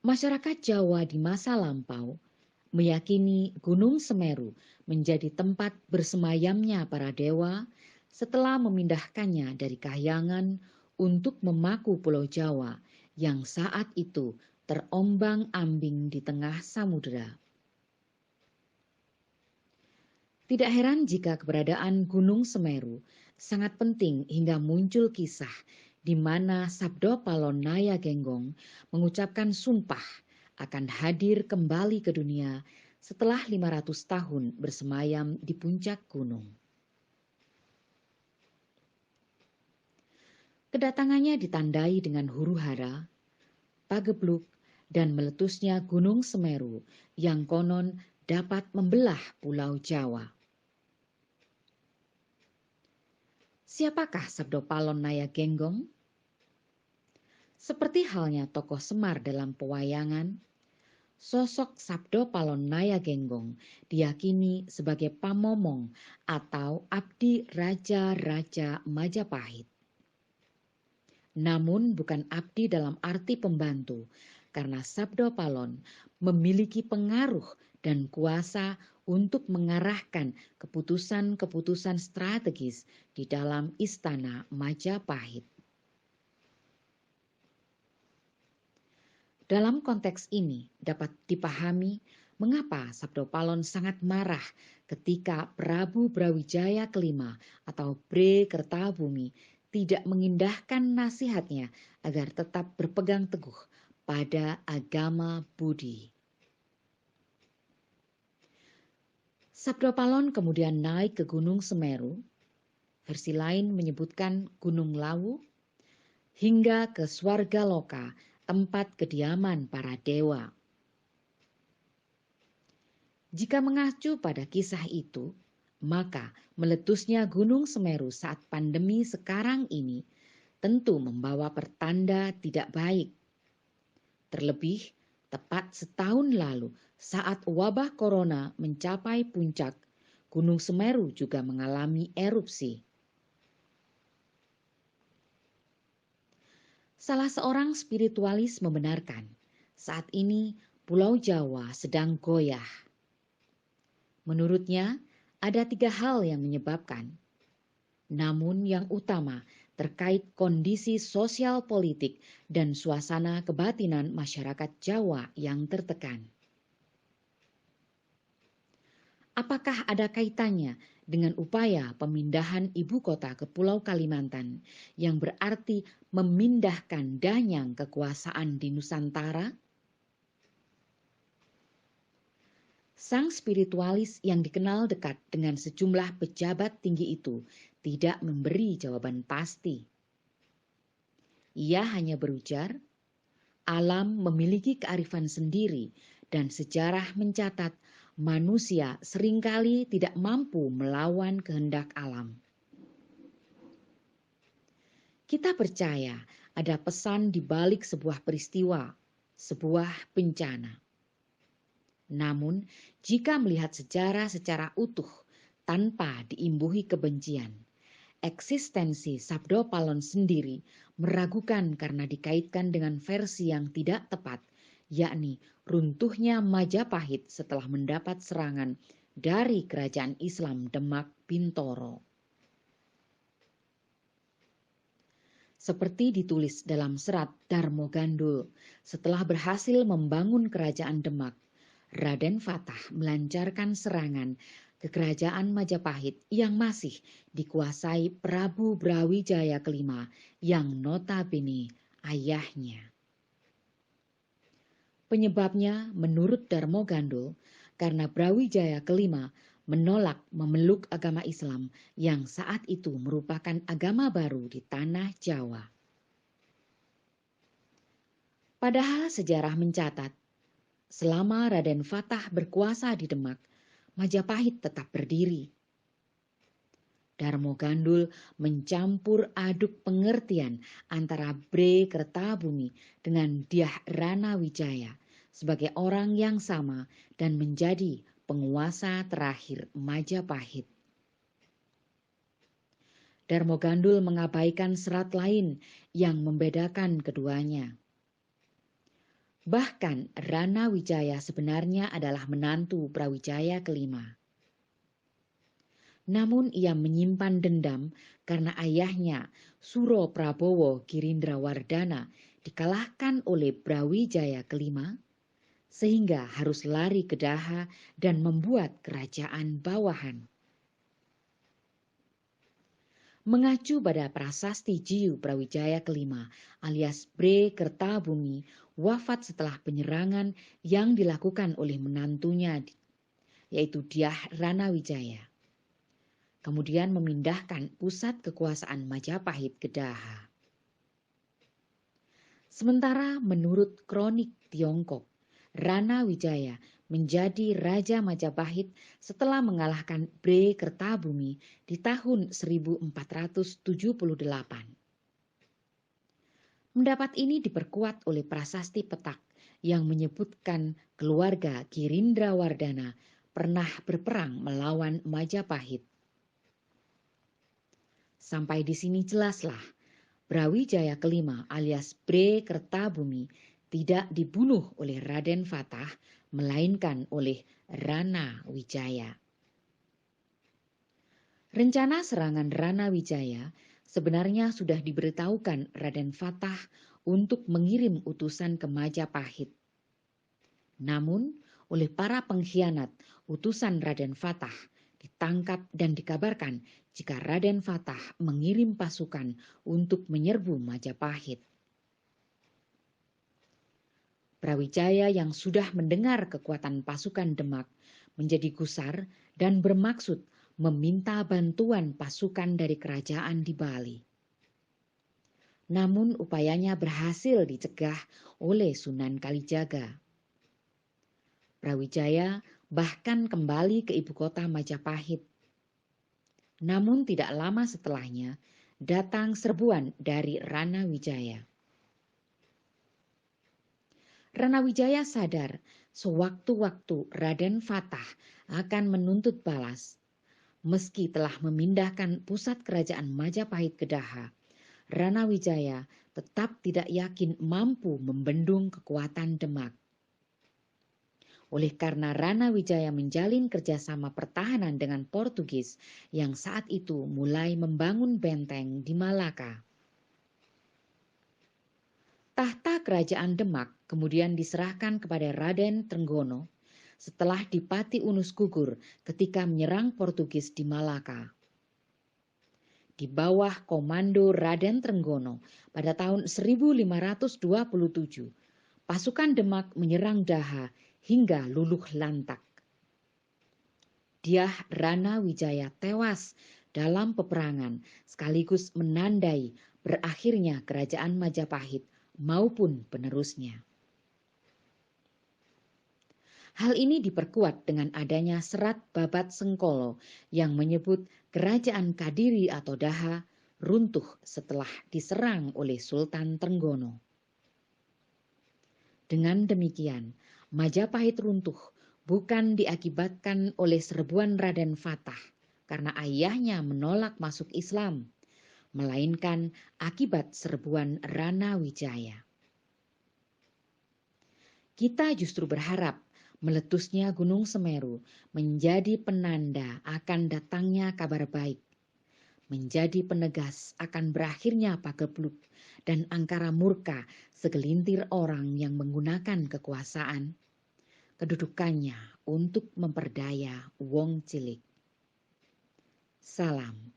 Masyarakat Jawa di masa lampau meyakini Gunung Semeru menjadi tempat bersemayamnya para dewa setelah memindahkannya dari Kahyangan untuk memaku Pulau Jawa yang saat itu terombang-ambing di tengah samudera. Tidak heran jika keberadaan Gunung Semeru sangat penting hingga muncul kisah di mana Sabdo Palon Naya Genggong mengucapkan sumpah akan hadir kembali ke dunia setelah 500 tahun bersemayam di puncak gunung. Kedatangannya ditandai dengan huru-hara, pagebluk, dan meletusnya Gunung Semeru yang konon dapat membelah Pulau Jawa. Siapakah Sabdo Palon Naya Genggong? Seperti halnya tokoh Semar dalam pewayangan, sosok Sabdo Palon Naya Genggong diyakini sebagai pamomong atau abdi raja-raja Majapahit. Namun bukan abdi dalam arti pembantu, karena Sabdo Palon memiliki pengaruh dan kuasa untuk mengarahkan keputusan-keputusan strategis di dalam istana Majapahit. Dalam konteks ini dapat dipahami mengapa Sabdo Palon sangat marah ketika Prabu Brawijaya kelima atau Bre Kertabumi tidak mengindahkan nasihatnya agar tetap berpegang teguh pada agama Budi. Sabdo Palon kemudian naik ke Gunung Semeru, versi lain menyebutkan Gunung Lawu, hingga ke Swargaloka, tempat kediaman para dewa. Jika mengacu pada kisah itu, maka meletusnya Gunung Semeru saat pandemi sekarang ini tentu membawa pertanda tidak baik. Terlebih, tepat setahun lalu saat wabah corona mencapai puncak, Gunung Semeru juga mengalami erupsi. Salah seorang spiritualis membenarkan, saat ini Pulau Jawa sedang goyah. Menurutnya, ada 3 hal yang menyebabkan. Namun yang utama terkait kondisi sosial politik dan suasana kebatinan masyarakat Jawa yang tertekan. Apakah ada kaitannya dengan upaya pemindahan ibu kota ke Pulau Kalimantan yang berarti memindahkan danyang kekuasaan di Nusantara? Sang spiritualis yang dikenal dekat dengan sejumlah pejabat tinggi itu tidak memberi jawaban pasti. Ia hanya berujar, alam memiliki kearifan sendiri dan sejarah mencatat manusia seringkali tidak mampu melawan kehendak alam. Kita percaya ada pesan di balik sebuah peristiwa, sebuah bencana. Namun, jika melihat sejarah secara utuh tanpa diimbuhi kebencian, eksistensi Sabdo Palon sendiri meragukan karena dikaitkan dengan versi yang tidak tepat, yakni runtuhnya Majapahit setelah mendapat serangan dari kerajaan Islam Demak Bintoro. Seperti ditulis dalam serat Darmo Gandul, setelah berhasil membangun kerajaan Demak, Raden Fatah melancarkan serangan ke kerajaan Majapahit yang masih dikuasai Prabu Brawijaya kelima yang notabene ayahnya. Penyebabnya menurut Darmo Gandul karena Brawijaya kelima menolak memeluk agama Islam yang saat itu merupakan agama baru di tanah Jawa. Padahal sejarah mencatat, selama Raden Fatah berkuasa di Demak, Majapahit tetap berdiri. Darmo Gandul mencampur aduk pengertian antara Bre Kertabumi dengan Dyah Rana Wijaya sebagai orang yang sama dan menjadi penguasa terakhir Majapahit. Darmo Gandul mengabaikan serat lain yang membedakan keduanya. Bahkan Rana Wijaya sebenarnya adalah menantu Brawijaya kelima. Namun ia menyimpan dendam karena ayahnya Suro Prabowo Girindrawardana dikalahkan oleh Brawijaya kelima, sehingga harus lari ke Daha dan membuat kerajaan bawahan. Mengacu pada prasasti Jiu Brawijaya kelima alias Bre Kertabumi wafat setelah penyerangan yang dilakukan oleh menantunya yaitu Dyah Rana Wijaya. Kemudian memindahkan pusat kekuasaan Majapahit ke Daha. Sementara menurut kronik Tiongkok, Rana Wijaya menjadi Raja Majapahit setelah mengalahkan Bre Kertabumi di tahun 1478. Pendapat ini diperkuat oleh prasasti Petak yang menyebutkan keluarga Girindrawardana pernah berperang melawan Majapahit. Sampai di sini jelaslah, Brawijaya kelima alias Bre Kertabumi tidak dibunuh oleh Raden Fatah, melainkan oleh Rana Wijaya. Rencana serangan Rana Wijaya sebenarnya sudah diberitahukan Raden Fatah untuk mengirim utusan ke Majapahit. Namun, oleh para pengkhianat, utusan Raden Fatah ditangkap dan dikabarkan jika Raden Fatah mengirim pasukan untuk menyerbu Majapahit. Brawijaya yang sudah mendengar kekuatan pasukan Demak menjadi gusar dan bermaksud meminta bantuan pasukan dari kerajaan di Bali. Namun upayanya berhasil dicegah oleh Sunan Kalijaga. Brawijaya bahkan kembali ke ibu kota Majapahit. Namun tidak lama setelahnya datang serbuan dari Rana Wijaya. Rana Wijaya sadar sewaktu-waktu Raden Fatah akan menuntut balas. Meski telah memindahkan pusat kerajaan Majapahit ke Daha, Rana Wijaya tetap tidak yakin mampu membendung kekuatan Demak. Oleh karena Rana Wijaya menjalin kerjasama pertahanan dengan Portugis yang saat itu mulai membangun benteng di Malaka. Tahta kerajaan Demak kemudian diserahkan kepada Raden Trenggono setelah Dipati Unus gugur ketika menyerang Portugis di Malaka. Di bawah komando Raden Trenggono pada tahun 1527, pasukan Demak menyerang Daha hingga luluh lantak. Dyah Rana Wijaya tewas dalam peperangan sekaligus menandai berakhirnya kerajaan Majapahit maupun penerusnya. Hal ini diperkuat dengan adanya serat Babat Sengkolo yang menyebut kerajaan Kadiri atau Daha runtuh setelah diserang oleh Sultan Trenggono. Dengan demikian, Majapahit runtuh bukan diakibatkan oleh serbuan Raden Fatah karena ayahnya menolak masuk Islam, melainkan akibat serbuan Rana Wijaya. Kita justru berharap meletusnya Gunung Semeru menjadi penanda akan datangnya kabar baik, menjadi penegas akan berakhirnya Pagebluk dan angkara murka segelintir orang yang menggunakan kekuasaan, kedudukannya untuk memperdaya wong cilik. Salam.